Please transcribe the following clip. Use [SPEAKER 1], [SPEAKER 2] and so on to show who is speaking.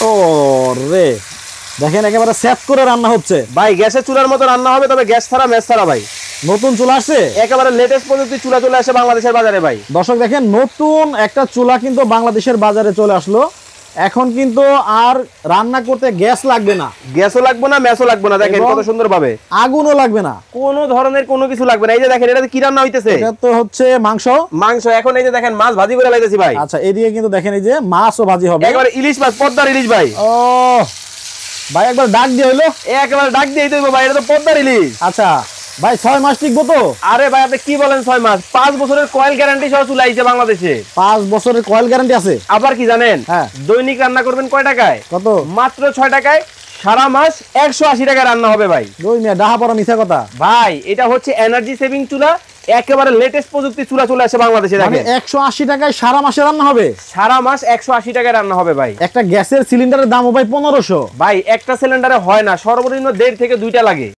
[SPEAKER 1] ও রে, দেখেন একেবারে সেট করে রান্না হচ্ছে
[SPEAKER 2] ভাই। গ্যাসের চুলার মতো রান্না হবে, তবে গ্যাস ছাড়া ম্যাচ ছাড়া ভাই।
[SPEAKER 1] নতুন চুলা আসছে,
[SPEAKER 2] একেবারে লেটেস্ট প্রযুক্তি চুলা চলে আসে বাংলাদেশের বাজারে ভাই।
[SPEAKER 1] দর্শক দেখেন নতুন একটা চুলা কিন্তু বাংলাদেশের বাজারে চলে আসলো। এখন কিন্তু আর রান্না করতে গ্যাস লাগবে না,
[SPEAKER 2] গ্যাসও লাগবে না, ম্যাচও লাগবে না। দেখেন কত সুন্দর ভাবে,
[SPEAKER 1] আগুনও লাগবে না,
[SPEAKER 2] কোনো ধরনের কোনো কিছু লাগবে না। এই যে দেখেন এটাতে কি রান্না হইতেছে,
[SPEAKER 1] এটা তো হচ্ছে মাংস।
[SPEAKER 2] মাংস। এখন এই যে দেখেন মাছ ভাজি করে লাইতেছি ভাই।
[SPEAKER 1] আচ্ছা, এদিকে কিন্তু দেখেন এই যে মাছও ভাজি হবে,
[SPEAKER 2] একেবারে ইলিশ মাছ, পদ্মার ইলিশ ভাই।
[SPEAKER 1] ও ভাই, একবার ডাক দিয়ে হইলো,
[SPEAKER 2] একেবারে ডাক দিয়ে দিতে ভাই, এটা তো পদ্মার ইলিশ।
[SPEAKER 1] আচ্ছা ভাই, 6 মাস টিকবো তো?
[SPEAKER 2] আরে ভাই আপনি কি বলেন 6 মাস? 5 বছরের কয়েল গ্যারান্টি সহ চুলা আইছে বাংলাদেশে।
[SPEAKER 1] 5 বছরের কয়েল গ্যারান্টি আছে।
[SPEAKER 2] আবার কি জানেন,
[SPEAKER 1] হ্যাঁ।
[SPEAKER 2] দৈনিক রান্না করবেন কয় টাকায়?
[SPEAKER 1] কত?
[SPEAKER 2] মাত্র 6 টাকায়। সারা মাস 180 টাকা রান্না হবে ভাই।
[SPEAKER 1] দুই মিয়া ডাহা পড়া মিথ্যা কথা
[SPEAKER 2] ভাই এটা হচ্ছে এনার্জি সেভিং চুলা, একেবারে লেটেস্ট প্রযুক্তি চুলা চলে আসে বাংলাদেশে।
[SPEAKER 1] মানে
[SPEAKER 2] দেখেন
[SPEAKER 1] 180 টাকায় সারা মাসে রান্না হবে?
[SPEAKER 2] সারা মাস 180 টাকায় রান্না হবে ভাই।
[SPEAKER 1] একটা গ্যাসের সিলিন্ডারের দামও ভাই 1500।
[SPEAKER 2] ভাই একটা সিলিন্ডারে হয় না, সর্বনিম্ন 1.5 থেকে 2টা লাগে।